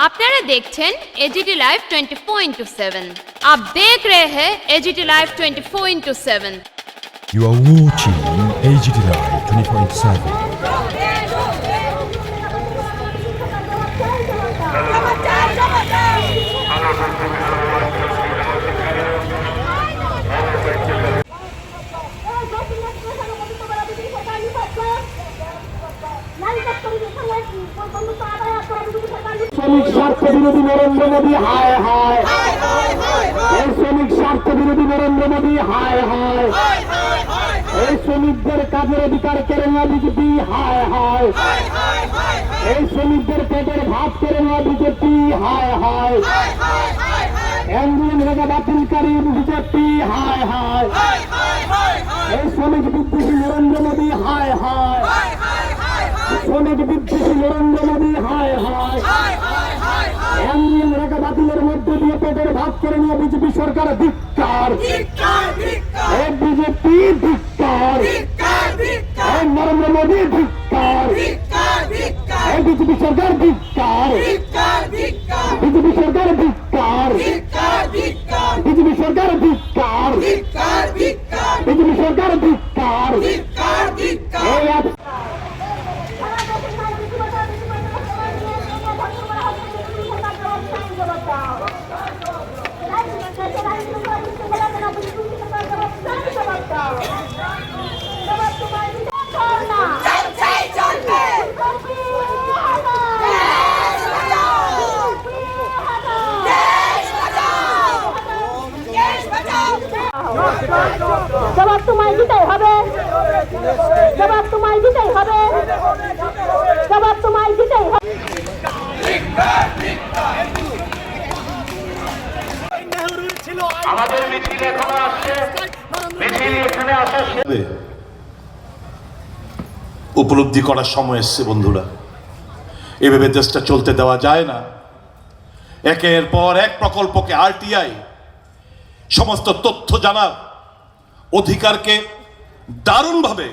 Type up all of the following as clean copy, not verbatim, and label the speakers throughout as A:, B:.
A: আপনারা দেখছেন AGT live 24/7। आप देख रहे हैं AGT live 24/7।
B: You are watching AGT Live 24/7.
C: শ্রমিক স্বার্থ বিরোধী নরেন্দ্র মোদী হায় হায়, এই শ্রমিক স্বার্থ বিরোধী নরেন্দ্র মোদী হায় হায়, এই শ্রমিকদের কাজের অধিকার কেড়ে নেওয়া বিজেপি হায় হায়, এই শ্রমিকদের পেটের ভাত কেড়ে নেওয়া বিজেপি হায় হায়, এনডিএ বাতিলকারী বিজেপি হায় হায়, এই শ্রমিক বিদ্বেষী নরেন্দ্র মোদী হায় হায়, শ্রমিক বিদ্বেষী নরেন্দ্র মোদী হায় হায়, এনডিএ রেখা বাতিলের মধ্যে দিয়ে পেটের ভাত কেড়ে নিয়ে বিজেপি সরকার ধিক্কার, এই বিজেপি ধিক্কার, এই নরেন্দ্র মোদী ধিক্কার, এই বিজেপি সরকার ধিক্কার, বিজেপি সরকার ধিক্কার, বিজেপি সরকার ধিক্কার, বিজেপি সরকার ধিক্কার।
D: জবাব তোমায় দিতেই হবে, জবাব তোমায় দিতেই হবে, জবাব তোমায় দিতেই হবে।
C: আমাদের মিছিল এখনো আসছে, মিছিল এখানে আসা
E: উপলব্ধি করার সময় এসছে বন্ধুরা। এভাবে দেশটা চলতে দেওয়া যায় না। একের পর এক প্রকল্পকে আরটিআই সমস্ত তথ্য জানার অধিকারকে দারুণভাবে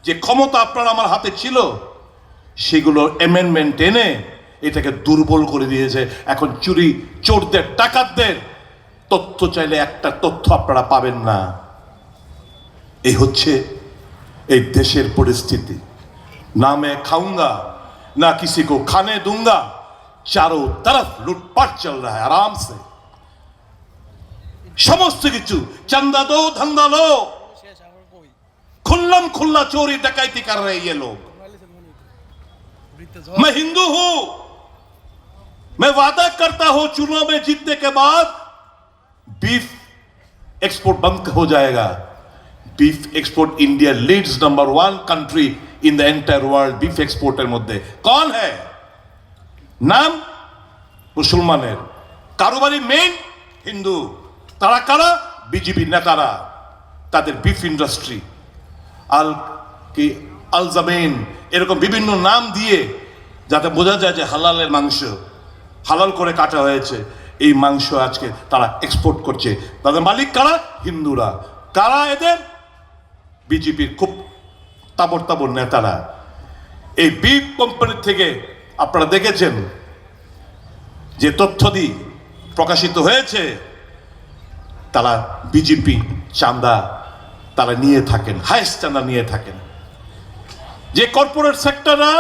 E: যে ক্ষমতা আপনার আমার হাতে ছিল সেগুলো অ্যামেন্ডমেন্ট এনে এটাকে দুর্বল করে দিয়েছে। এখন চুরি চোরদের ডাকাতদের তথ্য চাইলে একটা তথ্য আপনারা পাবেন না। এই হচ্ছে এই দেশের পরিস্থিতি। না मैं खाऊंगा ना किसी को खाने दूंगा, चारों तरफ लूटपाट चल रहा है आराम से। समस्त किचु चंदा दो धंधा लो, खुल्लम खुल्ला चोरी डकैती कर रहे ये लोग। मैं हिंदू हूं, मैं वादा करता हूं चुनाव में जीतने के बाद बीफ एक्सपोर्ट बंद हो जाएगा। Beef export India leads number 1 country in the entire world beef exporter मध्य। कौन है? नाम मुसलमानेर, कारोबारी मेन हिंदू, তারা কারা? বিজেপি নেতারা। তাদের বিফ ইন্ডাস্ট্রি আল জামিন এরকম বিভিন্ন নাম দিয়ে যাতে বোঝা যায় যে হালালের মাংস, হালাল করে কাটা হয়েছে, এই মাংস আজকে তারা এক্সপোর্ট করছে। তাদের মালিক কারা? হিন্দুরা। কারা এদের? বিজেপির খুব তাবড় তাবড় নেতারা। এই বিফ কোম্পানির থেকে আপনারা দেখেছেন যে তথ্যদি প্রকাশিত হয়েছে, তারা বিজেপি চাঁদা তারা নিয়ে থাকেন, হাইস্ট চাঁদা নিয়ে থাকেন। যে কর্পোরেট সেক্টররা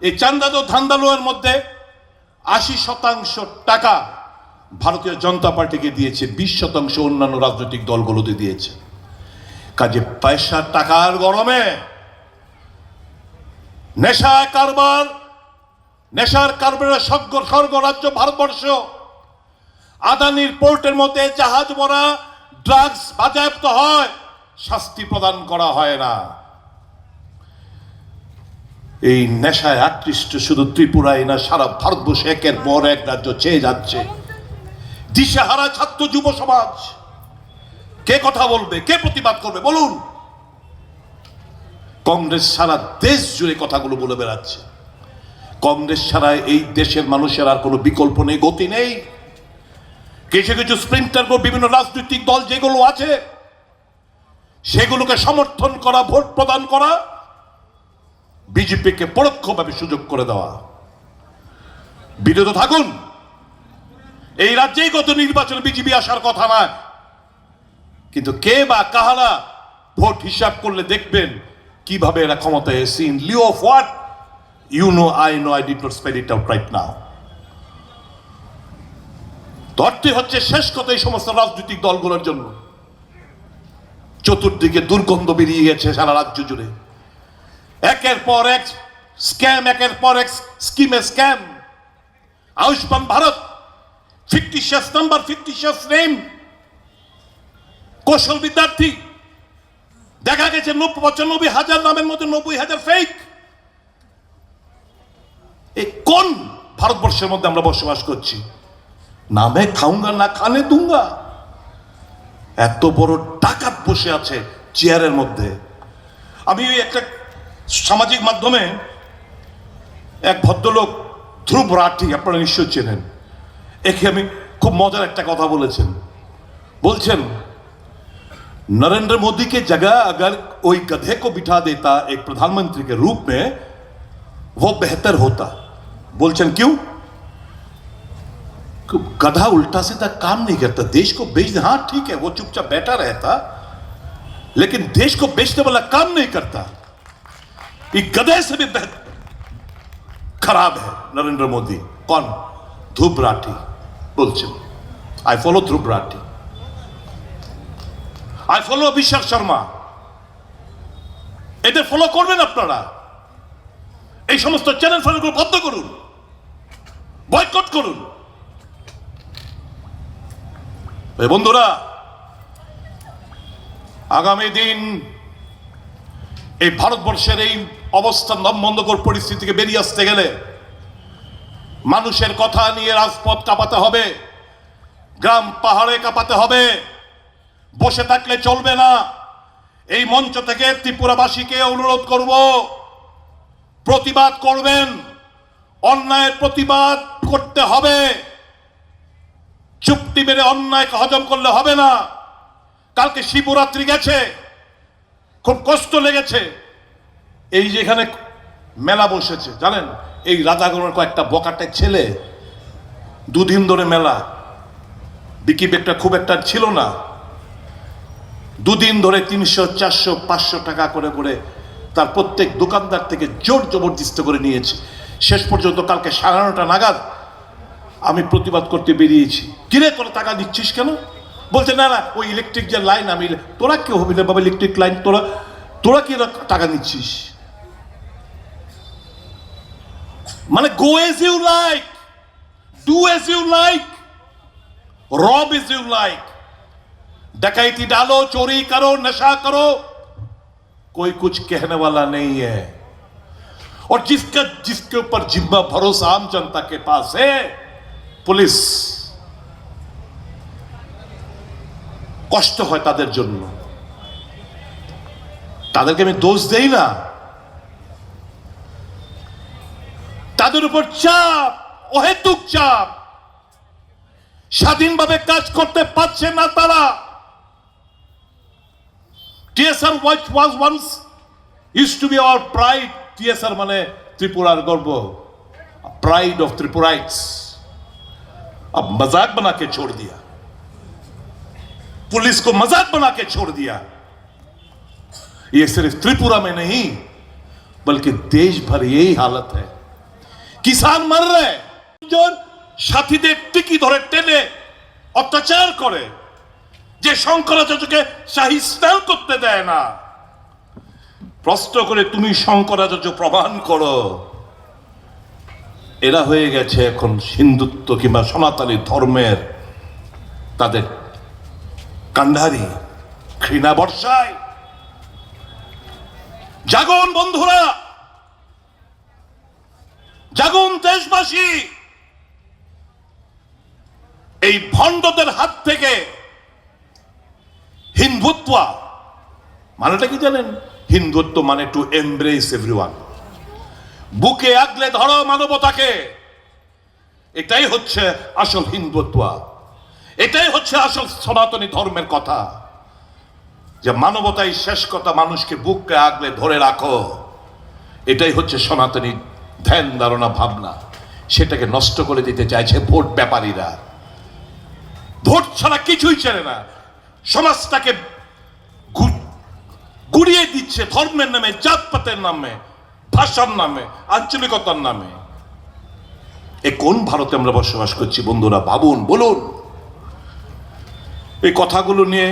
E: এই চাঁদাদো ধান্দালোয়ের মধ্যে 80% টাকা ভারতীয় জনতা পার্টিকে দিয়েছে, 20% অন্যান্য রাজনৈতিক দলগুলোতে দিয়েছে। কাজে পয়সা টাকার গরমে নেশার কারবারের স্বর্গ রাজ্য ভারতবর্ষ। আদানির পোর্টের মধ্যে জাহাজ ভরা ড্রাগস বাজেয়াপ্ত হয়, শাস্তি প্রদান করা হয় না। এই নেশায় আকৃষ্ট শুধু ত্রিপুরায় না, সারা ভারতবর্ষে একের পর এক রাজ্য চেয়ে যাচ্ছে। দিশেহারা ছাত্র যুব সমাজ কে কথা বলবে, কে প্রতিবাদ করবে বলুন? কংগ্রেস সারা দেশ জুড়ে কথাগুলো বলে বেড়াচ্ছে। কংগ্রেস ছাড়া এই দেশের মানুষের আর কোনো বিকল্প নেই, গতি নেই। কিছু কিছু স্প্রিন্টার বিভিন্ন রাজনৈতিক দল যেগুলো আছে সেগুলোকে সমর্থন করা, ভোট প্রদান করা, বিজেপিকে পরোক্ষভাবে সুযোগ করে দেওয়া। বিরত থাকুন। এই রাজ্যেই গত নির্বাচনে বিজেপি আসার কথা না, কিন্তু কে বা কাহারা ভোট হিসাব করলে দেখবেন কিভাবে এরা ক্ষমতায় এসে in lieu of what you know I did not spell it out right now. ধরতে হচ্ছে শেষ কথা এই সমস্ত রাজনৈতিক দলগুলোর জন্য। চতুর্দিকে দুর্গন্ধ বেরিয়ে গেছে সারা রাজ্য জুড়ে, একের পর এক স্ক্যাম, একের পর এক স্কিমে scam. Ayushman Bharat, fictitious number, fictitious name, কৌশল বিদ্যার্থী। দেখা গেছে 95,000 নামের মধ্যে 90,000 ফেক। এই কোন ভারতবর্ষের মধ্যে আমরা বসবাস করছি? নামে খাউঙ্গা না খানে দুঙ্গা। এত বড় ডাকাত বসে আছে চেয়ারের মধ্যে। আমি একটা সামাজিক মাধ্যমে এক ভদ্রলোক ধ্রুব রাঠি, আপনারা নিশ্চয় চেনেন, একে আমি খুব মজার একটা কথা বলেছেন। বলছেন नरेंद्र मोदी के जगह अगर कोई गधे को बिठा देता एक प्रधानमंत्री के रूप में वो बेहतर होता। बोलचन क्यों? गधा उल्टा सीधा काम नहीं करता, देश को बेच, हाँ ठीक है वो चुपचाप बैठा रहता, लेकिन देश को बेचने वाला काम नहीं करता। ये गधे से भी खराब है नरेंद्र मोदी। कौन? ध्रुव राठी बोलचन। I follow Dhruv Rathee, I follow Abhishek Sharma. এদের ফলো করবেন আপনারা। এই সমস্ত চ্যানেল ফলোগুলো বন্ধ করুন, বয়কট করুন। বন্ধুরা, আগামী দিন এই ভারতবর্ষের এই অবস্থা দমবন্ধকর পরিস্থিতি থেকে বেরিয়ে আসতে গেলে মানুষের কথা নিয়ে রাজপথ কাঁপাতে হবে, গ্রাম পাহাড়ে কাঁপাতে হবে। বসে থাকলে চলবে না। এই মঞ্চ থেকে ত্রিপুরাবাসীকে অনুরোধ করব, প্রতিবাদ করবেন, অন্যায়ের প্রতিবাদ করতে হবে। চুপটি মেরে অন্যায়কে হজম করলে হবে না। কালকে শিবরাত্রি গেছে, খুব কষ্ট লেগেছে। এই যে এখানে মেলা বসেছে জানেন, এই রাধাগড়ের কয়েকটা বকাটে ছেলে, দুদিন ধরে মেলা, বিকি বেগটা খুব একটা ছিল না, দুদিন ধরে 300, 400, 500 টাকা করে করে তার প্রত্যেক দোকানদার থেকে জোর জবরদস্ত করে নিয়েছে। শেষ পর্যন্ত কালকে 9:30 নাগাদ আমি প্রতিবাদ করতে বেরিয়েছি। কিরে তোরা টাকা দিচ্ছিস কেন? বলছে না না ওই ইলেকট্রিক যে লাইন, আমি। তোরা কেউ হবি না বাবা, ইলেকট্রিক লাইন তোরা কি টাকা নিচ্ছিস? মানে go as you like, do as you like, rob as you like. डकैती डालो, चोरी करो, नशा करो, कोई कुछ कहने वाला नहीं है। और जिसके ऊपर जिम्मा भरोसा आम जनता के पास है, पुलिस। কষ্ট হয় তাদের জন্য, তাদেরকে আমি দোষ দেই না। তাদের উপর চাপ, অহেতুক চাপ, স্বাধীনভাবে কাজ করতে পারছে না তারা। TSR was once used to be our pride. TSR মানে ত্রিপুরার গর্ব, pride of Tripuraites. अब मजाक बना के छोड़ दिया, पुलिस को मजाक बना के छोड़ दिया। ये सिर्फ त्रिपुरा में नहीं बल्कि देश भर यही हालत है। किसान मर रहे, जो সাথীদের টিকি ধরে টেনে অত্যাচার করে, যে শঙ্করাচার্যকে শাহী স্নান করতে দেয় না। প্রশ্ন করে তুমি শঙ্করাচার্য প্রমাণ করো। এরা হয়ে গেছে এখন হিন্দুত্ব কিংবা সনাতনী ধর্মের তাদের কান্ডারি, ঘৃণা বর্ষায়। জাগুন বন্ধুরা, জাগুন দেশবাসী। এই ভণ্ডদের হাত থেকে হিন্দুত্ব মানেটা কি জানেন? হিন্দুত্ব মানে টু এমব্রেস এভরিওয়ান, বুকে আগলে ধরো মানবতাকে। এটাই হচ্ছে আসল হিন্দুত্ব, এটাই হচ্ছে আসল সনাতনী ধর্মের কথা, যে মানবতাই শেষ কথা, মানুষকে বুকে আগলে ধরে রাখো। এটাই হচ্ছে সনাতনী ধ্যান ধারণা ভাবনা। সেটাকে নষ্ট করে দিতে চাইছে ভোট ব্যাপারীরা। ভোট ছাড়া কিছুই চেনে না, সমাজটাকে গুড়িয়ে দিচ্ছে ধর্মের নামে, জাতপাতের নামে, ভাষার নামে, আঞ্চলিকতার নামে। এ কোন ভারতে আমরা বসবাস করছি বন্ধুরা? ভাবুন, বলুন। এই কথাগুলো নিয়ে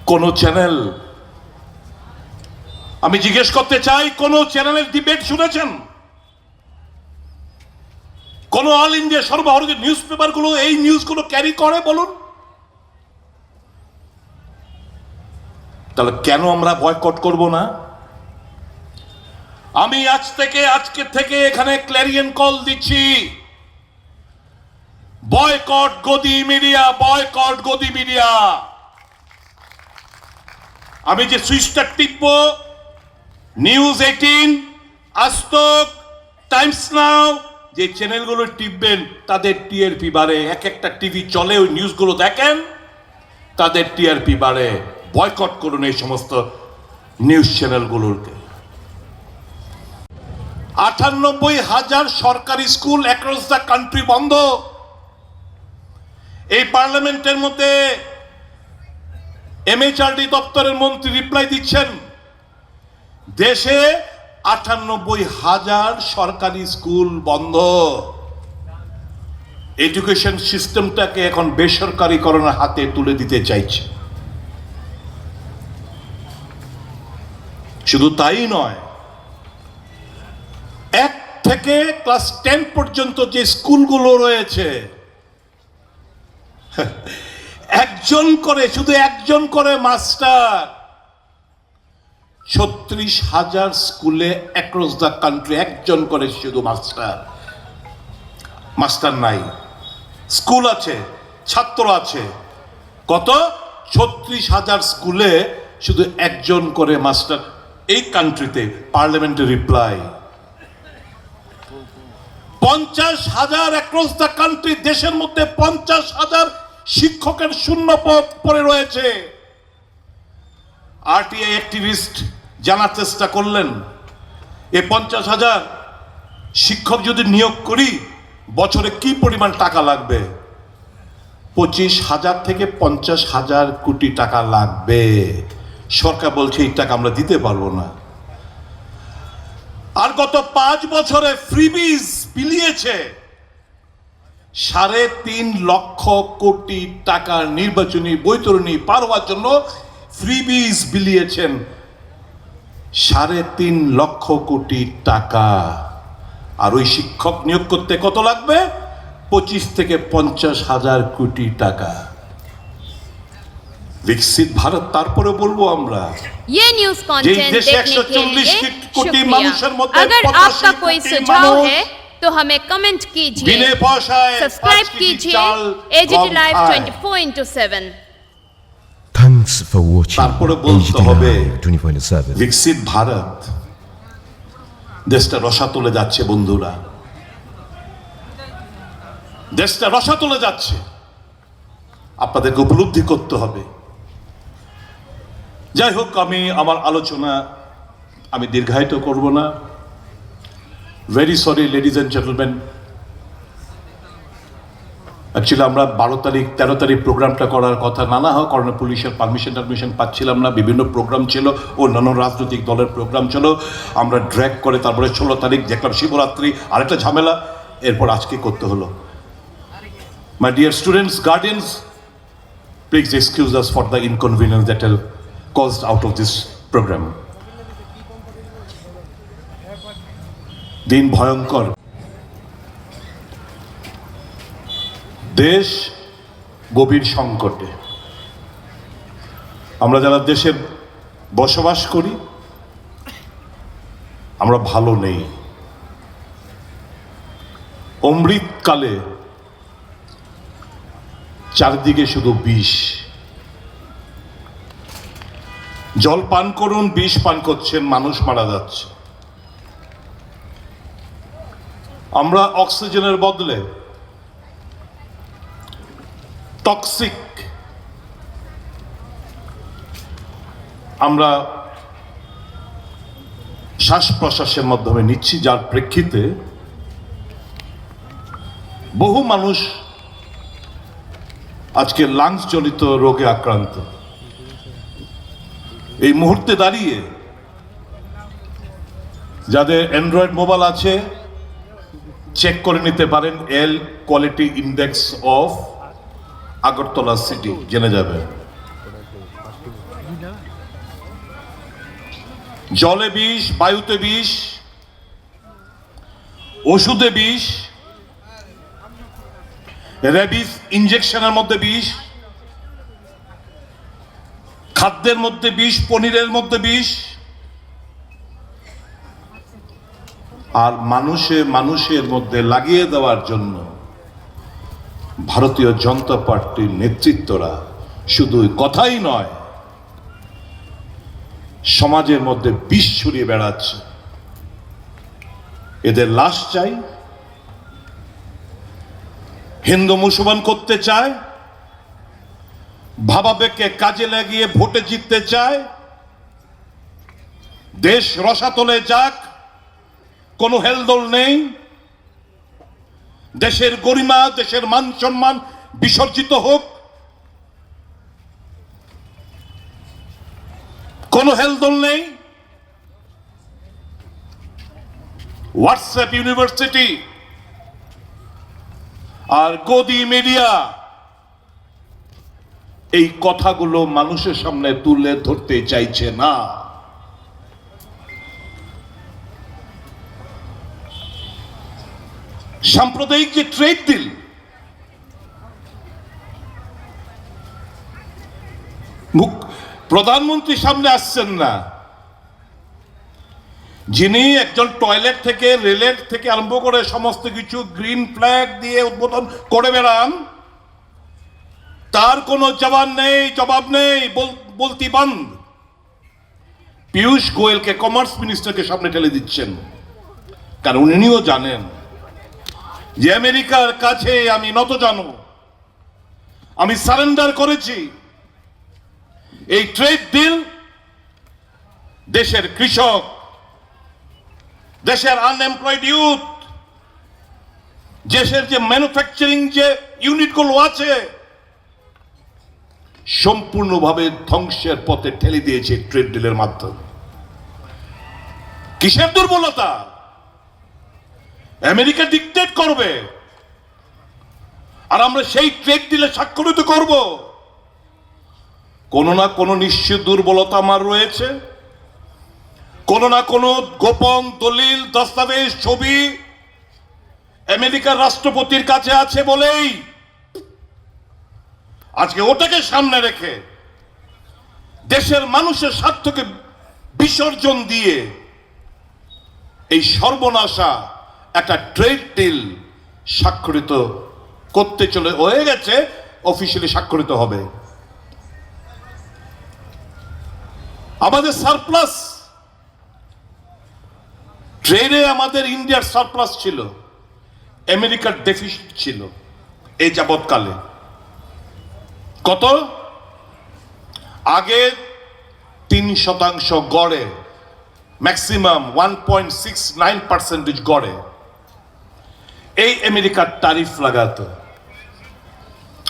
E: কোন চ্যানেল, আমি জিজ্ঞেস করতে চাই, কোন চ্যানেলের ডিবেট শুনেছেন? কোন অল ইন্ডিয়া সর্বভারতীয় নিউজ পেপার গুলো এই নিউজগুলো ক্যারি করে? বলুন। তাহলে কেন আমরা বয়কট করব না? আমি আজকে থেকে এখানে ক্ল্যারিয়ন কল দিচ্ছি, বয়কট গদি মিডিয়া, বয়কট গদি মিডিয়া। আমি যে সুইচটা টিপব, নিউজ 18, আজতক, টাইমস নাও, যে চ্যানেলগুলো টিপবেন তাদের টিআরপি বাড়ে। এক একটা টিভি চলে, ওই নিউজগুলো দেখেন, তাদের টিআরপি বাড়ে। বয়কট করুন এই সমস্ত নিউজ চ্যানেলগুলোকে। 98,000 সরকারি স্কুল অ্যাক্রস দ্য কান্ট্রি বন্ধ। এই পার্লামেন্টের মধ্যে এমএচআরডি দপ্তরের মন্ত্রী রিপ্লাই দিচ্ছেন, দেশে 98,000 সরকারি স্কুল বন্ধ। এডুকেশন সিস্টেমটাকে এখন বেসরকারীকরণের হাতে তুলে দিতে চাইছে। শুধু তাই নয়, 1 থেকে ক্লাস 10 পর্যন্ত যে স্কুলগুলো রয়েছে, শুধু একজন করে মাস্টার। 36,000 স্কুলে অ্যাক্রস দ্য কান্ট্রি একজন করে শুধু মাস্টার নাই। স্কুল আছে, ছাত্র আছে, কত? 36,000 স্কুলে শুধু একজন করে মাস্টার। এই কান্ট্রিতে পার্লামেন্টের রিপ্লাই, 50,000 অ্যাক্রস দ্য কান্ট্রি, দেশের মধ্যে 50,000 শিক্ষকের শূন্য পদ পড়ে রয়েছে। আরটিআই অ্যাক্টিভিস্ট জানার চেষ্টা করলেন, এই 50,000 শিক্ষক যদি নিয়োগ করি বছরে কি পরিমাণ টাকা লাগবে? 25,000 থেকে 50,000 কোটি টাকা লাগবে। সরকার বলছে এই টাকা আমরা দিতে পারবো না। আর গত 5 বছরে ফ্রিবিজ বিলিয়েছে 3.5 লক্ষ কোটি টাকা। নির্বাচনী বৈতরণী পার হওয়ার জন্য ফ্রিবিজ বিলিয়েছেন 3.5 লক্ষ কোটি টাকা। আর ওই শিক্ষক নিয়োগ করতে কত লাগবে? 25 থেকে 50,000 কোটি টাকা। विकसित भारत तारपरे बोलबो আমরা
A: ये न्यूज कंटेंट देखने के लिए
E: 140 कोटी মানুষের মধ্যে
A: अगर आपका कोई सुझाव है तो हमें कमेंट कीजिए,
E: बिना भाषाएं
A: सब्सक्राइब कीजिए AGT live 24/7।
B: Thanks for watching
E: তারপরে বলতে
B: AGT
E: হবে
B: Live 24/7.
E: विकसित भारत দেশটা রসাতলে যাচ্ছে বন্ধুরা, দেশটা রসাতলে যাচ্ছে। আপনাদেরকে উপলব্ধি করতে হবে। যাই হোক, আমি আমার আলোচনা আমি দীর্ঘায়িত করব না। Very sorry ladies and gentleman, actually আমরা 12 তারিখ 13 তারিখ প্রোগ্রামটা করার কথা, নানা হয় কারণে পুলিশের পারমিশন পাচ্ছিলাম না। বিভিন্ন প্রোগ্রাম ছিল, অন্যান্য রাজনৈতিক দলের প্রোগ্রাম ছিল, আমরা ড্র্যাগ করে তারপরে 16 তারিখ দেখলাম শিবরাত্রি, আরেকটা ঝামেলা, এরপর আজকে করতে হলো। My dear students, guardians, please excuse us for the inconvenience that are caused out of this program. দিন ভয়ঙ্কর, দেশ গভীর সংকটে। আমরা যারা দেশে বসবাস করি আমরা ভালো নেই। অমৃতকালে চারদিকে শুধু বিষ। জল পান করুন, বিষ পান করছেন, মানুষ মারা যাচ্ছে। আমরা অক্সিজেনের বদলে টক্সিক আমরা শ্বাস প্রশ্বাসের মাধ্যমে নিচ্ছি, যার প্রেক্ষিতে বহু মানুষ আজকে লাংস জনিত রোগে আক্রান্ত। এই মুহূর্তে দাঁড়িয়ে যাদের অ্যান্ড্রয়েড মোবাইল আছে চেক করে নিতে পারেন এল quality index of Agartala city, জেনে যাবে। জলে বিষ, বায়ুতে বিষ, ওষুধে বিষ, রেবিস ইনজেকশনের মধ্যে বিষ, খাদ্যের মধ্যে বিষ, পনিরের মধ্যে বিষ, আর মানুষের মধ্যে লাগিয়ে দেওয়ার জন্য ভারতীয় জনতা পার্টির নেতৃত্বরা শুধু কথাই নয়, সমাজের মধ্যে বিষ ছড়িয়ে বেড়াচ্ছে। এদের লাশ চাই, হিন্দু মুসলমান করতে চায়, ভাবাবেগকে কাজে লাগিয়ে ভোটে জিততে চায়। দেশ রসাতলে যাক, কোনো হেলদোল নেই। দেশের গরিমা, দেশের মান সম্মান বিসর্জিত হোক, কোনো হেলদোল নেই। হোয়াটসঅ্যাপ ইউনিভার্সিটি আর গদি মিডিয়া এই কথাগুলো মানুষের সামনে তুলে ধরতে চাইছে না। সাম্প্রদায়িক যে ট্রেড ডিল, প্রধানমন্ত্রী সামনে আসছেন না, যিনি একজন টয়লেট থেকে, রেলের থেকে আরম্ভ করে সমস্ত কিছু গ্রিন ফ্ল্যাগ দিয়ে উদ্বোধন করে বেড়ান, তার কোনো জবাব নেই, বলতি বন্ধ। পীযূষ গোয়েলকে, কমার্স মিনিস্টারকে সামনে ঠেলে দিচ্ছেন, কারণ উনিও জানেন যে আমেরিকার কাছে আমি নতজানু, আমি সারেন্ডার করেছি। এই ট্রেড ডিল দেশের কৃষক, দেশের আনএমপ্লয়েড ইউথ, দেশের যে ম্যানুফ্যাকচারিং যে ইউনিটগুলো আছে সম্পূর্ণভাবে ধ্বংসের পথে ঠেলে দিয়েছে ট্রেড ডিলের মাধ্যমে। কিসের দুর্বলতা? আমেরিকা ডিক্টেট করবে আর আমরা সেই ট্রেড ডিলে স্বাক্ষরিত করব। কোনো না কোনো নিশ্চিত দুর্বলতা আমার রয়েছে, কোনো না কোনো গোপন দলিল, দস্তাবেজ, ছবি আমেরিকার রাষ্ট্রপতির কাছে আছে বলেই আজকে ওটাকে সামনে রেখে দেশের মানুষের স্বার্থকে বিসর্জন দিয়ে এই সর্বনাশা একটা ট্রেড ডিল স্বাক্ষরিত করতে হয়ে গেছে, অফিসিয়ালি স্বাক্ষরিত হবে। আমাদের সারপ্লাস ট্রেডে, আমাদের ইন্ডিয়ার সারপ্লাস ছিল, আমেরিকার ডেফিসিট ছিল এই যাবৎকালে। কত? আগে 3% গড়ে, ম্যাক্সিমাম 1.69% গড়ে এই আমেরিকার ট্যারিফ লাগাতো।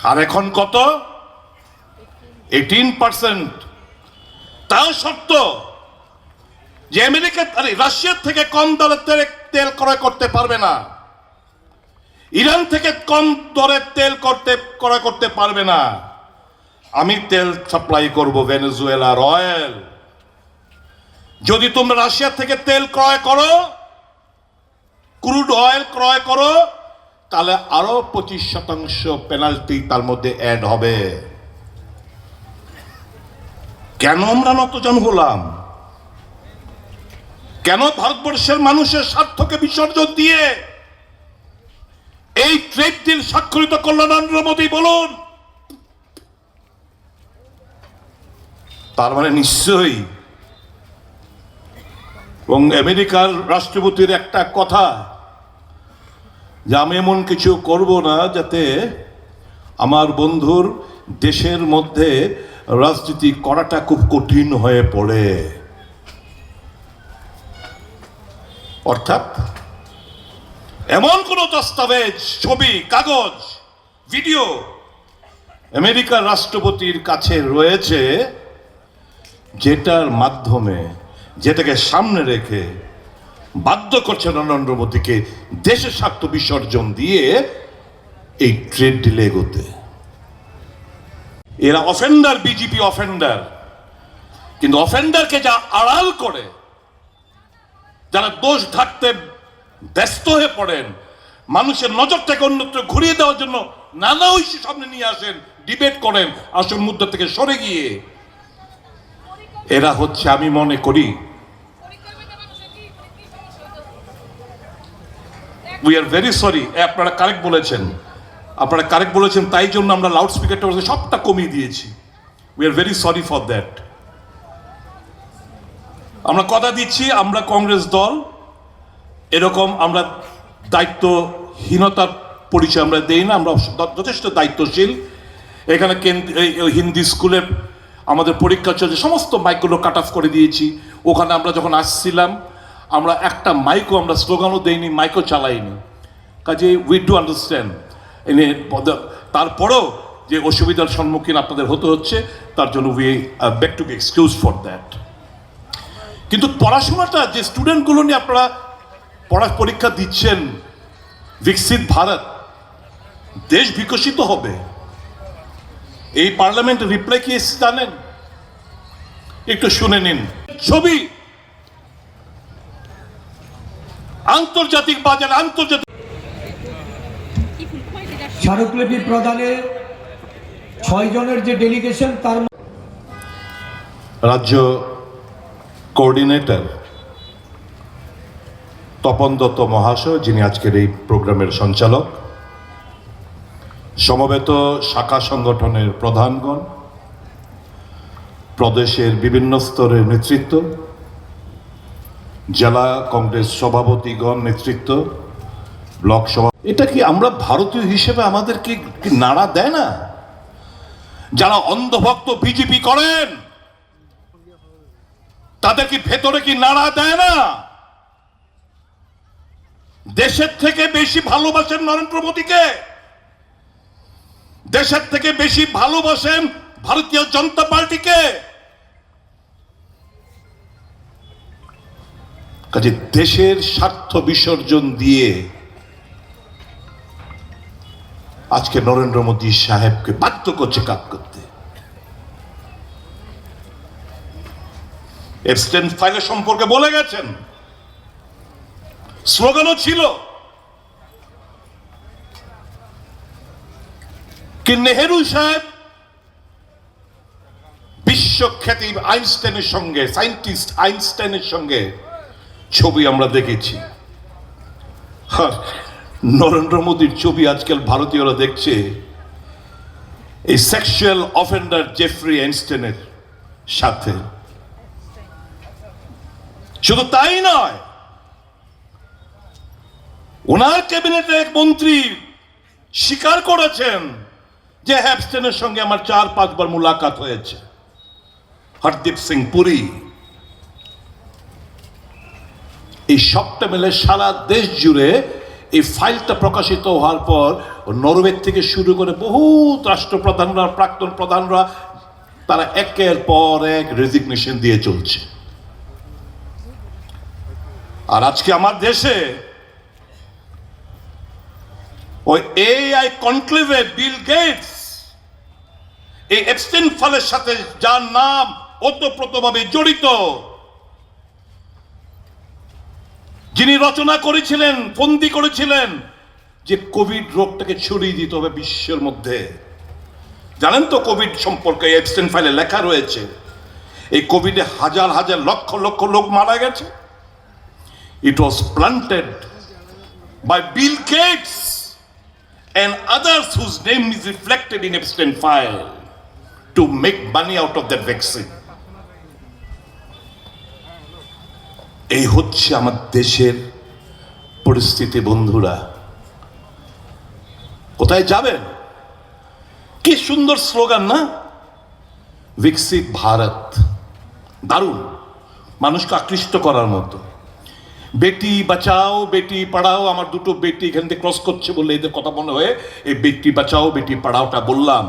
E: আর এখন কত? 18%। তাও সত্য যে আমেরিকা রাশিয়ার থেকে কম দরে তেল ক্রয় করতে পারবে না, ইরান থেকে কম দরে তেল ক্রয় করতে পারবে না। আমি তেল সাপ্লাই করব ভেনেজুয়েলার অয়েল। যদি তোমরা রাশিয়া থেকে তেল ক্রয় করো, ক্রুড অয়েল ক্রয় করো, তাহলে আরো 25% পেনাল্টি তার মধ্যে অ্যাড হবে। কেন আমরা নতজন হলাম? কেন ভারতবর্ষের মানুষের স্বার্থকে বিসর্জন দিয়ে এই ট্রেড ডিল স্বাক্ষরিত করলেন নরেন্দ্র মোদী? বলুন। তার মানে নিশ্চয়ই, এবং আমেরিকার রাষ্ট্রপতির একটা কথা যে আমি এমন কিছু করব না যাতে আমার বন্ধুর দেশের মধ্যে রাজনীতি করাটা খুব কঠিন হয়ে পড়ে। অর্থাৎ এমন কোন দস্তাবেজ, ছবি, কাগজ, ভিডিও আমেরিকার রাষ্ট্রপতির কাছে রয়েছে যেটার মাধ্যমে, যেটাকে সামনে রেখে বাধ্য করছে নরেন্দ্র মোদীকে দেশের স্বার্থ বিসর্জন দিয়ে এই ট্রেড ডিলে এগোতে? এরা অফেন্ডার, বিজেপি অফেন্ডার, কিন্তু অফেন্ডারকে যা আড়াল করে, যারা দোষ ঢাকতে ব্যস্ত হয়ে পড়েন, মানুষের নজরটাকে অন্যত্র ঘুরিয়ে দেওয়ার জন্য নানা ইস্যু সামনে নিয়ে আসেন, ডিবেট করেন, আসল মুদ্রা থেকে সরে গিয়ে, এরা হচ্ছে, আমি মনে করি, উই আর ভেরি সরি। আপনারা কারেক্ট বলেছেন, তাই জন্য আমরা লাউড স্পিকারটা সবটা কমিয়ে দিয়েছি। We are very sorry for that. আমরা কথা দিচ্ছি, আমরা কংগ্রেস দল এরকম আমরা দায়িত্বহীনতার পরিচয় আমরা দেই না, আমরা যথেষ্ট দায়িত্বশীল। এখানে হিন্দি স্কুলে আমাদের পরীক্ষা চলছে, সমস্ত মাইকগুলো কাট অফ করে দিয়েছি। ওখানে আমরা যখন আসছিলাম, আমরা একটা মাইকও, আমরা স্লোগানও দেইনি, মাইকও চালাইনি। কাজে উই ডু আন্ডারস্ট্যান্ড। তারপরেও যে অসুবিধার সম্মুখীন আপনাদের হতে হচ্ছে, তার জন্য we beg to be excuse for that. কিন্তু পড়াশোনাটা, যে স্টুডেন্টগুলো নিয়ে আপনারা পরীক্ষা দিচ্ছেন, বিকশিত ভারত, দেশ বিকশিত হবে, এই পার্লামেন্টে রিপ্লাই কি এসেছে জানেন? একটু শুনে নিন। ছবি আন্তর্জাতিক বাজার, আন্তর্জাতিক
F: স্মারকলিপি প্রদানে 6 জনের যে ডেলিগেশন, তার
E: রাজ্য কোঅর্ডিনেটর তপন দত্ত মহাশয়, যিনি আজকের এই প্রোগ্রামের সঞ্চালক, সমবেত শাখা সংগঠনের প্রধানগণ, প্রদেশের বিভিন্ন স্তরের নেতৃত্ব, জেলা কংগ্রেস সভাপতিগণ নেতৃত্ব, ব্লক সভা, এটা কি আমরা ভারতীয় হিসেবে আমাদের কি নাড়া দেয় না? যারা অন্ধভক্ত বিজেপি করেন, তাদের কি ভেতরে কি নাড়া দেয় না? দেশের থেকে বেশি ভালোবাসেন নরেন্দ্র মোদীকে, দেশের থেকে বেশি ভালোবাসেন ভারতীয় জনতা পার্টিকে। কাজে দেশের স্বার্থ বিসর্জন দিয়ে আজকে নরেন্দ্র মোদী সাহেবকে বাধ্য করছে কাজ করতে। এপস্টেইন ফাইলের সম্পর্কে বলে গেছেন, স্লোগানও ছিল কি নেহেরু সাহেব বিশ্বখ্যাতি আইনস্টাইনের সঙ্গে, সায়েন্টিস্ট আইনস্টাইনের সঙ্গে ছবি আমরা দেখেছি। নরেন্দ্র মোদীর ছবি আজকাল ভারতীয়রা দেখছে এই সেক্সুয়াল অফেন্ডার জেফ্রি আইনস্টাইনের সাথে। শুধু তাই নয়, ওনার ক্যাবিনেটের এক মন্ত্রী স্বীকার করেছেন যে হ্যাপস্টেনের সঙ্গে আমার 4-5 বার মুলাকাত হয়েছে। হরদীপ সিং পুরী। এই সবটা মিলে সারা দেশ জুড়ে এই ফাইলটা প্রকাশিত হওয়ার পর নরওয়ে থেকে শুরু করে বহুত রাষ্ট্রপ্রধানরা, প্রাক্তন প্রধানরা, তারা একের পর এক রেজিগনেশন দিয়ে চলছে। আর আজকে আমার দেশে ওই এআই কনক্লেভে বিল গেটস এই এপস্টেইন ফাইলের সাথে, যার নাম ওতপ্রোতভাবে জড়িত, যিনি রচনা করেছিলেন, ফন্দি করেছিলেন যে কোভিড রোগটাকে ছড়িয়ে দিতে হবে বিশ্বের মধ্যে। জানেন তো কোভিড সম্পর্কে এপস্টেইন ফাইলে লেখা রয়েছে, এই কোভিডে হাজার হাজার লক্ষ লক্ষ লোক মারা গেছে। It was planted by Bill Gates and others whose name is reflected in Epstein file to make money out of that vaccine. এই হচ্ছে আমার দেশের পরিস্থিতি। বন্ধুরা, কোথায় যাবেন? কি সুন্দর স্লোগান না, বিকশিত ভারত, দারুণ, মানুষকে আকৃষ্ট করার মতো। বেটি বাঁচাও বেটি পড়াও, আমার দুটো বেটি এখান থেকে ক্রস করছে বলে এদের কথা মনে হয়ে এই বেটি বাঁচাও বেটি পড়াওটা বললাম।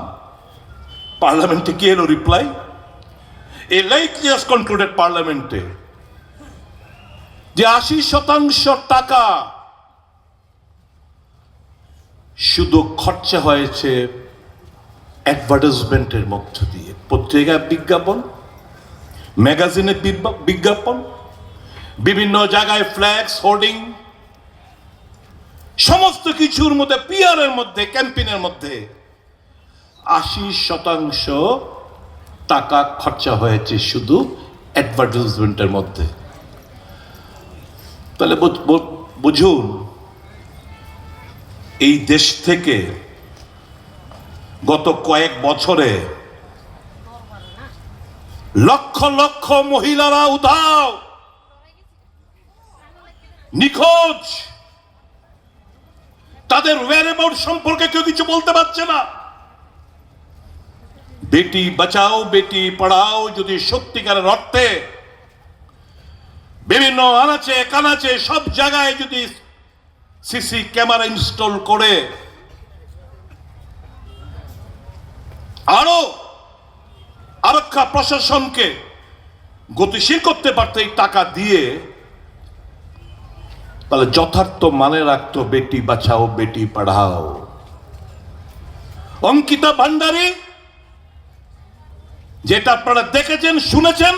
E: পার্লামেন্টে কি এলো রিপ্লাই? এ লাইক জাস্ট কনক্লুডেড পার্লামেন্টে যে 80% টাকা শুধু খরচা হয়েছে অ্যাডভার্টাইজমেন্টের মধ্য দিয়ে, পত্রিকায় বিজ্ঞাপন, ম্যাগাজিনে বিজ্ঞাপন, বিভিন্ন জায়গায় ফ্ল্যাক্স হোর্ডিং, সমস্ত কিছুর মধ্যে পিআরের মধ্যে ক্যাম্পেইনের মধ্যে 80% টাকা খরচা হয়েছে শুধু অ্যাডভার্টাইজমেন্টের মধ্যে। তাহলে বুঝুন এই দেশ থেকে গত কয়েক বছরে লক্ষ লক্ষ মহিলারা উধাও, নিখোঁজ, তাদের ওয়্যারঅ্যাবাউট সম্পর্কে কেউ কিছু বলতে পারছে না। বেটি বাঁচাও বেটি পড়াও যদি সত্যিকারের অর্থে বিভিন্ন আনাচে কানাচে সব জায়গায় যদি সিসি ক্যামেরা ইনস্টল করে আরো আরক্ষা প্রশাসনকে গতিশীল করতে পারত এই টাকা দিয়ে, তাহলে যথার্থ মানে রাখতো বেটি বাঁচাও বেটি পড়াও। অঙ্কিতা ভান্ডারী, যেটা আপনারা দেখেছেন শুনেছেন,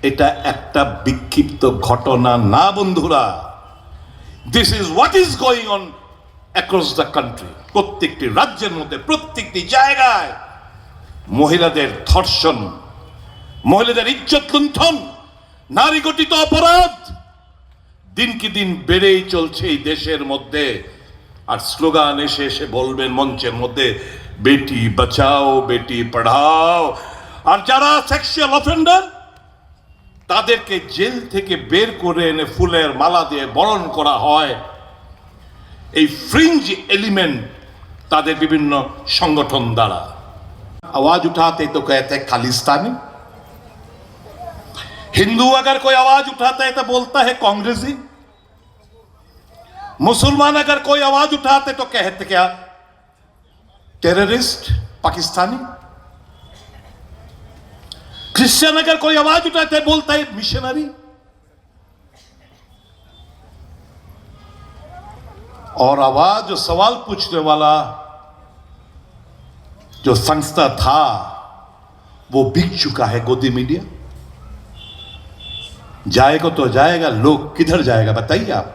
E: এটা একটা বিক্ষিপ্ত ঘটনা না বন্ধুরা। This is what is going on across the country. প্রত্যেকটি রাজ্যের মধ্যে প্রত্যেকটি জায়গায় মহিলাদের ধর্ষণ, মহিলাদের ইজ্জত লুণ্ঠন, নারী গঠিত অপরাধ দিনকে দিন বেড়েই চলছে এই দেশের মধ্যে। আর স্লোগান এসে এসে বলবেন মঞ্চের মধ্যে বেটি বাঁচাও বেটি পড়াও। আর যারা সেক্সুয়াল অফেন্ডার তাদেরকে জেল থেকে বের করে এনে ফুলের মালা দিয়ে বরণ করা হয় এই ফ্রিঞ্জ এলিমেंट তাদের বিভিন্ন সংগঠন দ্বারা। आवाज उठाते तो कहते खालिस्तानी, हिंदू अगर कोई आवाज उठाता है तो बोलता है कांग्रेसी, मुसलमान अगर कोई आवाज उठाते तो कहते क्या टेररिस्ट पाकिस्तानी, क्रिश्चियन अगर कोई आवाज उठाते बोलता है मिशनरी, और आवाज जो सवाल पूछने वाला जो संस्था था वो बिक चुका है गोदी मीडिया। जाएगा तो जाएगा, लोग किधर जाएगा बताइए आप।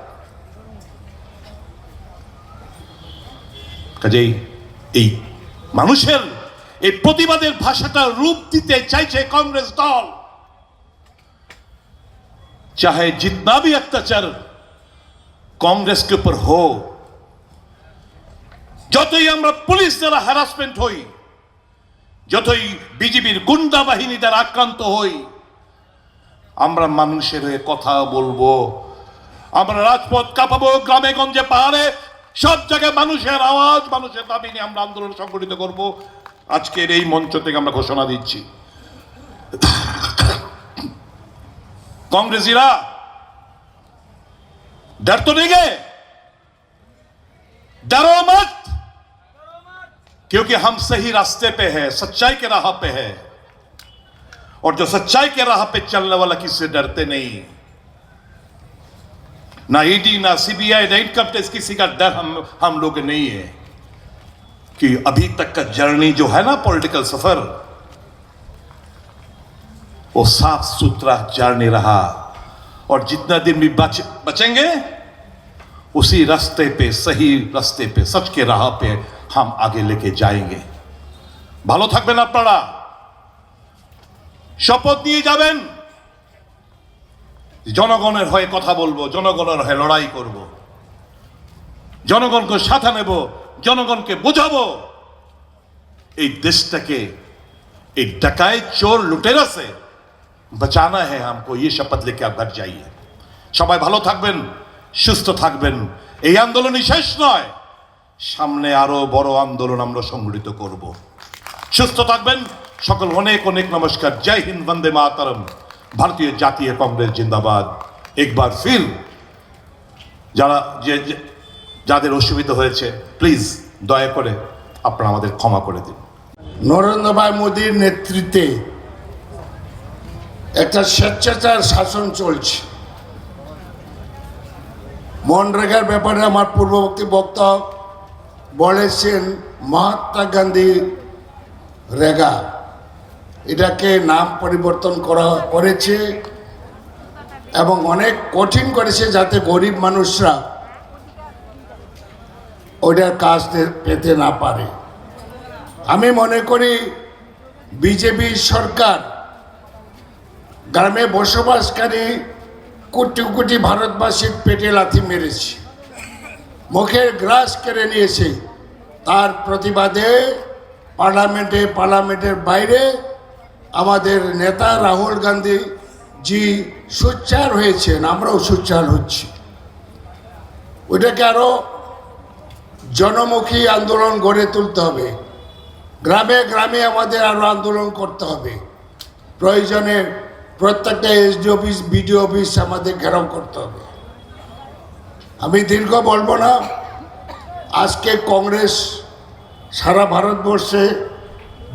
E: কাজেই এই মানুষের এই প্রতিবাদের ভাষাটা রূপ দিতে চাইছে कांग्रेस दल। चाहे जितना भी अत्याचार कांग्रेस के ऊपर हो, যতই আমরা পুলিশ দ্বারা হ্যারাসমেন্ট হই, যতই বিজেপির গুন্ডা বাহিনী দ্বারা আক্রান্ত হই, আমরা মানুষের হয়ে কথা বলবো। আমরা রাজপথ কাঁপাবো, গ্রামে গঞ্জে পাহাড়ে সব জায়গায় মানুষের আওয়াজ, মানুষের দাবি নিয়ে আমরা আন্দোলন সংগঠিত করব। আজকের এই মঞ্চ থেকে আমরা ঘোষণা দিচ্ছি, कांग्रेसीरा डर तो नहीं गए, डरो मत, क्योंकि हम सही रास्ते पे हैं, सच्चाई के राह पे है। और जो सच्चाई के राह पे चलने वाला किसी से डरते नहीं, ना ईडी ना सीबीआई ना इनकम टैक्स, किसी का डर हम लोग नहीं है। कि अभी तक का जर्नी जो है ना पॉलिटिकल सफर, वो साफ सुथरा जर्नी रहा। और जितना दिन भी बचेंगे उसी रास्ते पे, सही रास्ते पे, सच के राह पे हम आगे लेके जाएंगे। ভালো থাকবেন আপনারা, শপথ নিয়ে যাবেন, জনগণের হয়ে কথা বলবো, জনগণের হয়ে লড়াই করব, জনগণকে সাথে নেব, জনগণকে বোঝাবো এই দেশটাকে এই ডাকায় চোর লুটেরা से बचाना है हमको। ये शपथ लेके आप घर जाइए। সবাই ভালো থাকবেন, সুস্থ থাকবেন। এই আন্দোলনই শেষ নয়, সামনে আরো বড় আন্দোলন আমরা সংগঠিত করব। সুস্থ থাকবেন সকল, অনেক অনেক নমস্কার। জয় হিন্দ, বন্দে মাতরম। ভারতীয় জাতীয় কংগ্রেস জিন্দাবাদ। একবার ফির যারা যাদের অসুবিধা হয়েছে প্লিজ দয়া করে আপনারা আমাদের ক্ষমা করে দিন।
G: নরেন্দ্র ভাই মোদীর নেতৃত্বে একটা স্বেচ্ছাচার শাসন চলছে। মনরেগার ব্যাপারে আমার পূর্ববর্তী বক্তা বলেছেন মহাত্মা গান্ধী রেগা, এটাকে নাম পরিবর্তন করেছে এবং অনেক কঠিন করেছে যাতে গরিব মানুষরা ওইটার কাজ পেতে না পারে। আমি মনে করি বিজেপি সরকার গ্রামে বসবাসকারী কোটি কোটি ভারতবাসীর পেটে লাথি মেরেছে, মুখের গ্রাস কেড়ে নিয়েছে। তার প্রতিবাদে পার্লামেন্টের বাইরে আমাদের নেতা রাহুল গান্ধী জি সোচ্চার হয়েছেন, আমরাও সোচ্চার হচ্ছি। ওইটাকে আরো জনমুখী আন্দোলন গড়ে তুলতে হবে। গ্রামে গ্রামে আমাদের আরো আন্দোলন করতে হবে। প্রয়োজনে প্রত্যেকটা এসডি অফিস, বিডিও অফিস আমাদের ঘেরাও করতে হবে। আমি দীর্ঘ বলবো না। আজকে কংগ্রেস সারা ভারতবর্ষে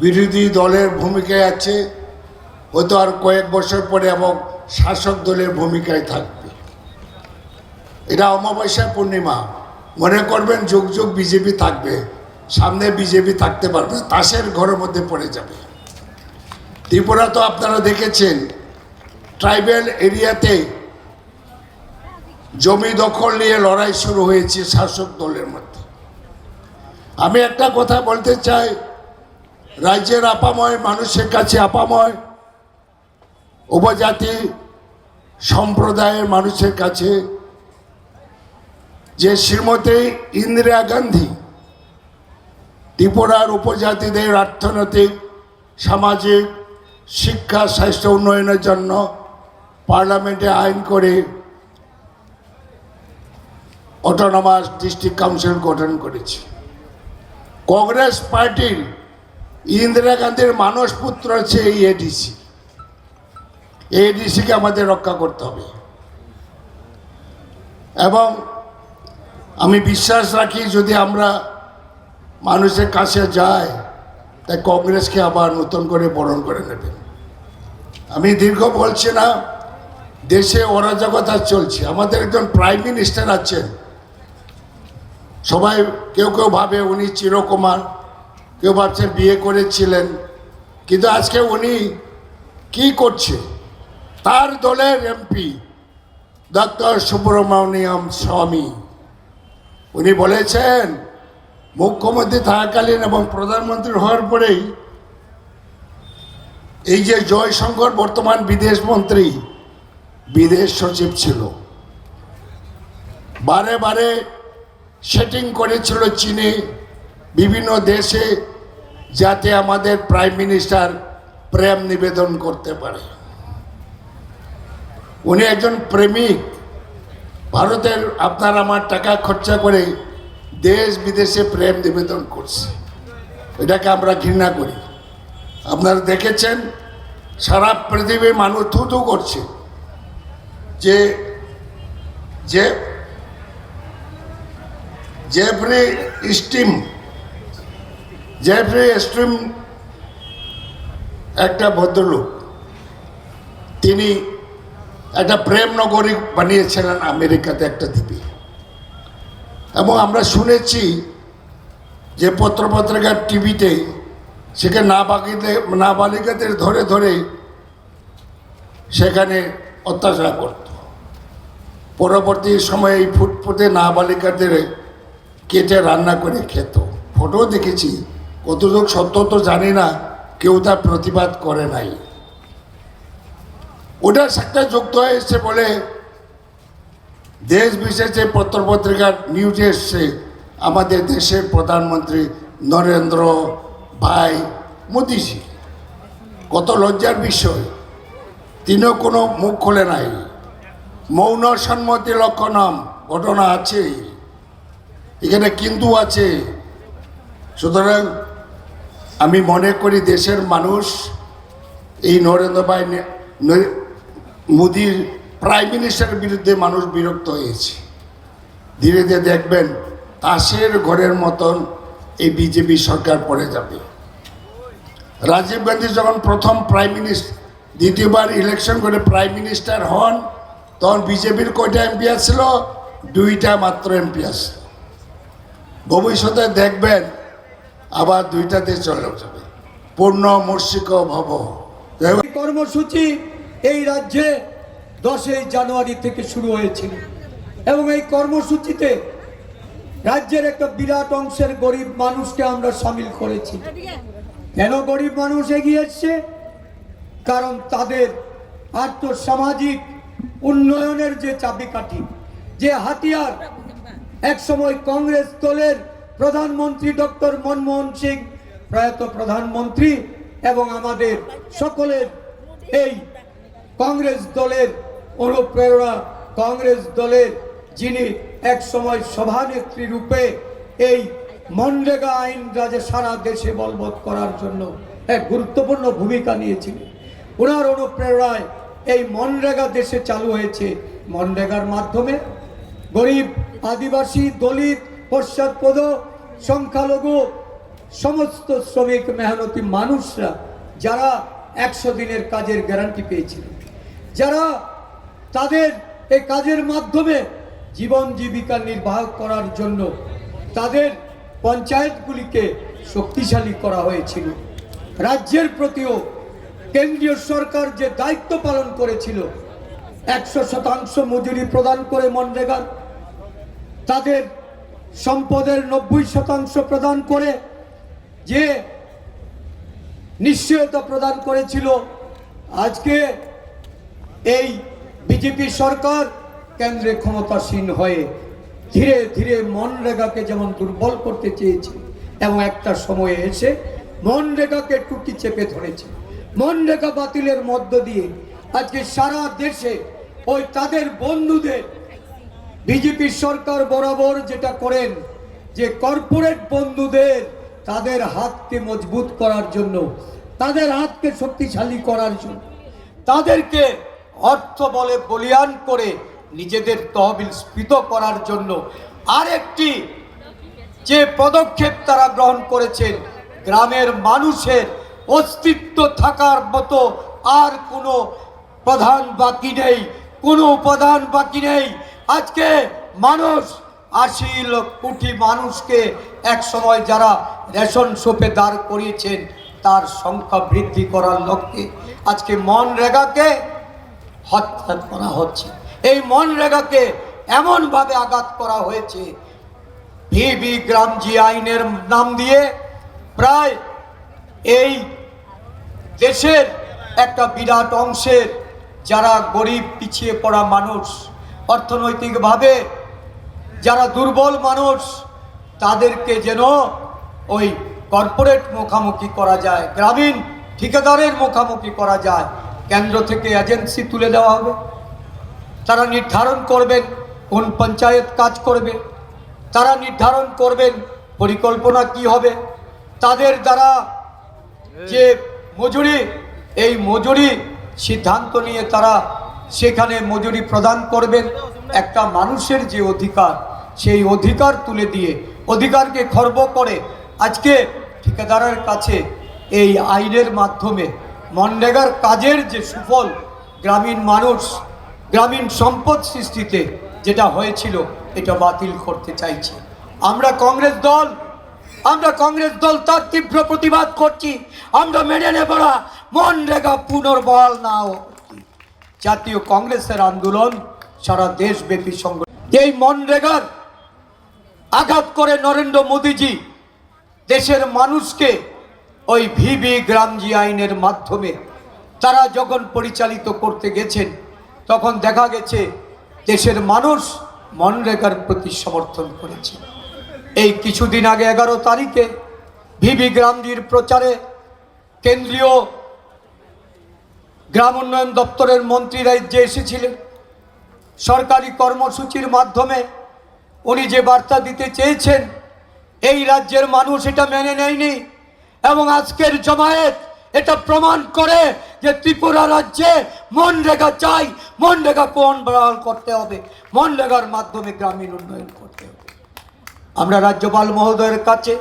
G: বিরোধী দলের ভূমিকায় আছে, হয়তো আর কয়েক বছর পরে এবং শাসক দলের ভূমিকায় থাকবে। এটা অমাবস্যা পূর্ণিমা, মনে করবেন যুগ যুগ বিজেপি থাকবে, সামনে বিজেপি থাকতে পারবে, তাসের ঘরের মধ্যে পড়ে যাবে। ত্রিপুরা তো আপনারা দেখেছেন, ট্রাইবেল এরিয়াতে জমি দখল নিয়ে লড়াই শুরু হয়েছে শাসক দলের মধ্যে। আমি একটা কথা বলতে চাই, রাজ্যের আপাময় মানুষের কাছে, আপাময় উপজাতি সম্প্রদায়ের মানুষের কাছে, যে শ্রীমতী ইন্দিরা গান্ধী ত্রিপুরার উপজাতিদের অর্থনৈতিক, সামাজিক, শিক্ষা, স্বাস্থ্য উন্নয়নের জন্য পার্লামেন্টে আইন করে অটোনমাস ডিস্ট্রিক্ট কাউন্সিল গঠন করেছে। কংগ্রেস পার্টির ইন্দিরা গান্ধীর মানসপুত্র হচ্ছে এই এডিসি। এডিসিকে আমাদের রক্ষা করতে হবে এবং আমি বিশ্বাস রাখি যদি আমরা মানুষের কাছে যাই, তাই কংগ্রেসকে আবার নতুন করে বরণ করে নেবেন। আমি দীর্ঘ বলছি না, দেশে অরাজকতা চলছে। আমাদের একজন প্রাইম মিনিস্টার আছেন, সবাই কেউ কেউ ভাবে উনি চিরকুমার, কেউ ভাবছেন বিয়ে করেছিলেন, কিন্তু আজকে উনি কি করছে? তার দলের এমপি ডক্টর সুব্রমণিয়াম স্বামী উনি বলেছেন মুখ্যমন্ত্রী থাকাকালীন এবং প্রধানমন্ত্রী হওয়ার পরেই এই যে জয়শঙ্কর বর্তমান বিদেশ মন্ত্রী, বিদেশ সচিব ছিল, বারে বারে সেটিং করেছিল চীনে, বিভিন্ন দেশে, যাতে আমাদের প্রাইম মিনিস্টার প্রেম নিবেদন করতে পারে। উনি একজন প্রেমিক। ভারতের আপনার আমার টাকা খরচা করে দেশ বিদেশে প্রেম নিবেদন করছে, এটাকে আমরা ঘৃণা করি। আপনারা দেখেছেন সারা পৃথিবীর মানুষ থুথু করছে যে জেফ্রি স্টিম একটা ভদ্রলোক, তিনি একটা প্রেম নগরী বানিয়েছিলেন আমেরিকাতে একটা দ্বীপে, এবং আমরা শুনেছি যে পত্রপত্রিকার টিভিতে সেখানে নাবালিকাদের ধরে ধরে সেখানে অত্যাচার করত। পরবর্তী সময়ে এই ফুটফুটে নাবালিকাদের কেটে রান্না করে খেত। ফটো দেখেছি, কতটুকু সত্য তো জানি না, কেউ তার প্রতিবাদ করে নাই। ওটার সাথে যুক্ত হয়েছে বলে দেশ বিশেষে পত্রপত্রিকার নিউজে এসছে আমাদের দেশের প্রধানমন্ত্রী নরেন্দ্র ভাই মোদিজি। কত লজ্জার বিষয়, তিনিও কোনো মুখ খোলে নাই। মৌন সম্মতি লক্ষণম ঘটনা আছে এখানে, কিন্তু আছে। সুতরাং আমি মনে করি দেশের মানুষ এই নরেন্দ্র ভাই মোদির প্রাইম মিনিস্টারের বিরুদ্ধে মানুষ বিরক্ত হয়েছে। ধীরে ধীরে দেখবেন তাসের ঘরের মতন এই বিজেপি সরকার পড়ে যাবে। রাজীব গান্ধী যখন প্রথম প্রাইম মিনিস্টার, দ্বিতীয়বার ইলেকশন করে প্রাইম মিনিস্টার হন, তখন বিজেপির কয়টা এমপি আসছিল? 2টা মাত্র এমপি আসছিল। ভবিষ্যতে দেখবেন আবার 2টাতে চলে যাবে। পূর্ণ মুর্শিক ভব।
F: এই কর্মসূচি এই রাজ্যে 10ই জানুয়ারি থেকে শুরু হয়েছিল এবং এই কর্মসূচিতে রাজ্যের একটা বিরাট অংশের গরিব মানুষকে আমরা সামিল করেছি। কেন গরিব মানুষ এগিয়ে এসছে? কারণ তাদের আর্থসামাজিক উন্নয়নের যে চাবিকাঠি, যে হাতিয়ার, একসময় কংগ্রেস দলের প্রধানমন্ত্রী ডক্টর মনমোহন সিং, প্রয়াত প্রধানমন্ত্রী, এবং আমাদের সকলের এই কংগ্রেস দলের অনুপ্রেরণা, কংগ্রেস দলের যিনি একসময় সভানেত্রী রূপে এই মনরেগা আইন রাজে সারা দেশে বলবৎ করার জন্য এক গুরুত্বপূর্ণ ভূমিকা নিয়েছিলেন। ওনার অনুপ্রেরণায় এই মনরেগা দেশে চালু হয়েছে। মনরেগার মাধ্যমে গরিব, আদিবাসী, দলিত, পশ্চাৎপদ, সংখ্যালঘু সমস্ত শ্রমিক মেহনতি মানুষরা যারা 100 দিনের কাজের গ্যারান্টি পেয়েছিলেন, যারা তাদের এই কাজের মাধ্যমে জীবন জীবিকা নির্বাহ করার জন্য তাদের পঞ্চায়েতগুলিকে শক্তিশালী করা হয়েছিল। রাজ্যের প্রতিও কেন্দ্রীয় সরকার যে দায়িত্ব পালন করেছিল, 100% মজুরি প্রদান করে মনরেগার, তাদের সম্পদের 90% প্রদান করে যে নিশ্চয়তা প্রদান করেছিল, আজকে এই বিজেপি সরকার কেন্দ্রে ক্ষমতাসীন হয়ে ধীরে ধীরে মনরেগাকে যেমন দুর্বল করতে চেয়েছে এবং একটা সময়ে এসে মনরেগাকে টুটি চেপে ধরেছে। মনরেগা বাতিলের মধ্য দিয়ে আজকে সারা দেশে ওই তাদের বন্ধুদের বিজেপি সরকার বরাবর যেটা করেন, যে কর্পোরেট বন্ধুদের তাদের হাতকে মজবুত করার জন্য, তাদের হাতকে শক্তিশালী করার জন্য, তাদেরকে অর্থ বলে বলিয়ান করে নিজেদের তহবিল স্ফীত করার জন্য আরেকটি যে পদক্ষেপ তারা গ্রহণ করেছেন, গ্রামের মানুষের অস্তিত্ব থাকার মতো আর কোনো প্রধান বাকি নেই, কোনো উপাদান বাকি নেই। আজকে মানুষ 80 কোটি মানুষকে এক সময় যারা রেশন শপে দাঁড় করিয়েছেন, তার সংখ্যা বৃদ্ধি করার লক্ষ্যে আজকে মনরেগাকে হত্যা করা হচ্ছে। এই মনরেগাকে এমনভাবে আঘাত করা হয়েছে, ভিবি গ্রামজি আইনের নাম দিয়ে প্রায় এই দেশের একটা বিরাট অংশের যারা গরিব, পিছিয়ে পড়া মানুষ, অর্থনৈতিকভাবে যারা দুর্বল মানুষ, তাদেরকে যেন ওই কর্পোরেট মুখামুখি করা যায়, গ্রামীণ ঠিকাদারের মুখামুখি করা যায়। কেন্দ্র থেকে এজেন্সি তুলে দেওয়া হবে, তারা নির্ধারণ করবেন কোন পঞ্চায়েত কাজ করবে, তারা নির্ধারণ করবেন পরিকল্পনা কি হবে, তাদের দ্বারা যে মজুরি, এই মজুরি সিদ্ধান্ত নিয়ে তারা সেখানে মজুরি প্রদান করবেন। একটা মানুষের যে অধিকার, সেই অধিকার তুলে দিয়ে, অধিকারকে খর্ব করে আজকে ঠিকাদারের কাছে এই আইনের মাধ্যমে মনরেগার কাজের যে সুফল, গ্রামীণ মানুষ, গ্রামীণ সম্পদ সৃষ্টিতে যেটা হয়েছিল, এটা বাতিল করতে চাইছে। আমরা কংগ্রেস দল তার তীব্র প্রতিবাদ করছি। আমরা মেনে নেব না মনরেগা পুনর্বহাল না হোক। জাতীয় কংগ্রেসের আন্দোলন সারা দেশব্যাপী সংগঠন। এই মনরেগার আঘাত করে নরেন্দ্র মোদীজি দেশের মানুষকে ওই ভিবি গ্রামজি আইনের মাধ্যমে তারা যখন পরিচালিত করতে গেছেন, তখন দেখা গেছে দেশের মানুষ মনরেগার প্রতি সমর্থন করেছে। এই কিছুদিন আগে 11 তারিখে ভিবি গ্রামজির প্রচারে কেন্দ্রীয় গ্রাম উন্নয়ন দপ্তরের মন্ত্রী রাজ্যে এসেছিলেন। সরকারি কর্মসূচির মাধ্যমে উনি যে বার্তা দিতে চেয়েছেন, এই রাজ্যের মানুষ এটা মেনে নেয়নি এবং আজকের জমায়েত এটা প্রমাণ করে যে ত্রিপুরা রাজ্যে মনরেগা চাই, মনরেগা পুনর্বহাল করতে হবে, মনরেগার মাধ্যমে গ্রামীণ উন্নয়ন করতে হবে। আমরা রাজ্যপাল মহোদয়ের কাছে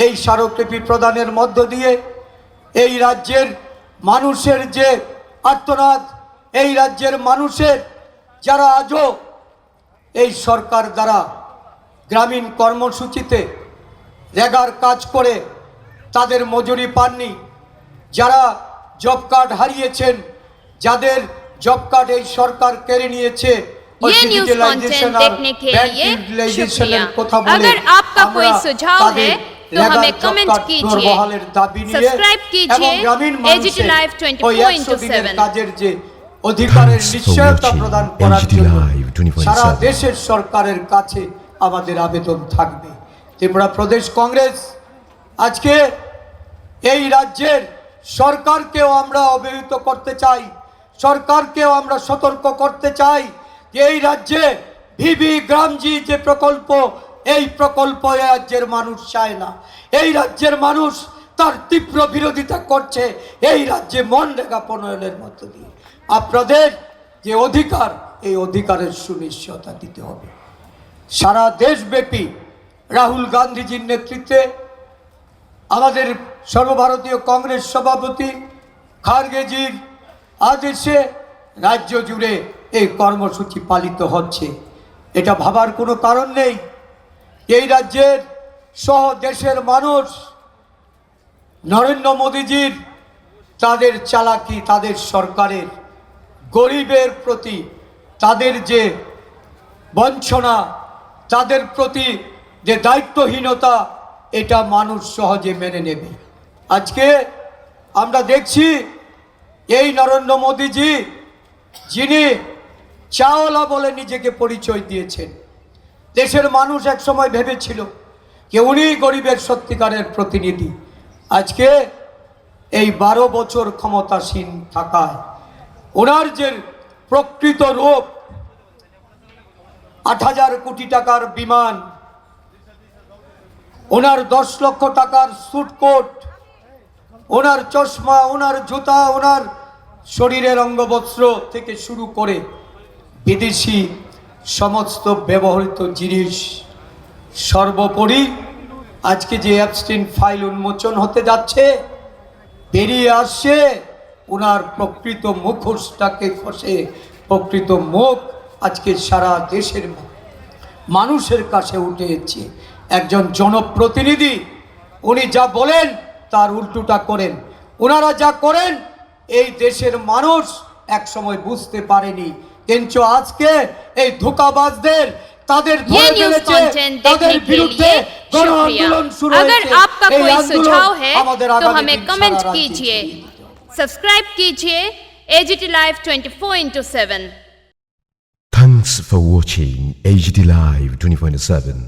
F: এই স্মারকলিপি প্রদানের মধ্য দিয়ে এই রাজ্যের মানুষের যে আর্তনাদ, এই রাজ্যের মানুষের যারা আজও এই সরকার দ্বারা গ্রামীণ কর্মসূচিতে রেগার কাজ করে তাদের মজুরি পাননি, যারা জব কার্ড হারিয়েছেন, যাদের জব কার্ড এই সরকার কেড়ে নিয়েছে,
A: ये न्यूज कंटेंट देखने के लिए शुक्रिया। अगर आपका कोई सुझाव है तो हमें कमेंट कीजिए, सब्सक्राइब कीजिए एजीटी लाइव 24/7
F: কাজের যে অধিকারের
B: Thanks for
F: নিশ্চয়তা
B: watching
F: প্রদান করার
B: AGT
F: জন্য
B: Live 24/7
F: সারা দেশের সরকারের কাছে আমাদের আবেদন থাকবে। ত্রিপুরা প্রদেশ কংগ্রেস আজকে এই রাজ্যের সরকারকেও আমরা অবহিত করতে চাই, সরকারকেও আমরা সতর্ক করতে চাই যে এই রাজ্যে ভিভি গ্রামজি যে প্রকল্প, এই প্রকল্প এই রাজ্যের মানুষ চায় না। এই রাজ্যের মানুষ তার তীব্র বিরোধিতা করছে এই রাজ্যে মনরেগা প্রণয়নের মধ্য দিয়ে। আপনাদের যে অধিকার, এই অধিকারের সুনিশ্চয়তা দিতে হবে। সারা দেশব্যাপী রাহুল গান্ধীজির নেতৃত্বে আমাদের সর্বভারতীয় কংগ্রেস সভাপতি খারগেজির আদেশে রাজ্য জুড়ে এই কর্মসূচি পালিত হচ্ছে। এটা ভাবার কোনো কারণ নেই। এই রাজ্যের সহ দেশের মানুষ নরেন্দ্র মোদীজির তাদের চালাকি, তাদের সরকারের গরিবের প্রতি তাদের যে বঞ্চনা, তাদের প্রতি যে দায়িত্বহীনতা, এটা মানুষ সহজে মেনে নেবে। আজকে আমরা দেখছি এই নরেন্দ্র মোদীজি, যিনি চাওয়ালা বলে নিজেকে পরিচয় দিয়েছেন, দেশের মানুষ একসময় ভেবেছিল যে উনি গরিবের সত্যিকারের প্রতিনিধি। আজকে এই 12 বছর ক্ষমতাসীন থাকায় ওনার যে প্রকৃত রূপ, 8,000 কোটি টাকার বিমান, ওনার 10 লক্ষ টাকার স্যুটকোট, ওনার চশমা, ওনার জুতা, ওনার শরীরের অঙ্গবস্ত্র থেকে শুরু করে বিদেশি সমস্ত ব্যবহৃত জিনিস, সর্বোপরি আজকে যে অ্যাবস্টিন ফাইল উন্মোচন হতে যাচ্ছে, বেরিয়ে আসছে ওনার প্রকৃত মুখোশটাকে খসে প্রকৃত মুখ আজকে সারা দেশের মানুষের কাছে উঠে এসেছে। একজন জনপ্রতিনিধি, উনি যা বলেন তার উল্টোটা করেন। ওনারা যা করেন এই দেশের মানুষ একসময় বুঝতে পারেনি, কিন্তু আজকে এই ধোঁকাবাজদের তাদের
A: ये न्यूज कंटेंट देखने के लिए शुक्रिया। अगर आपका कोई सुझाव है तो हमें कमेंट कीजिए, सब्सक्राइब कीजिए AGT live 24/7।
B: Thanks for watching AGT Live 24/7.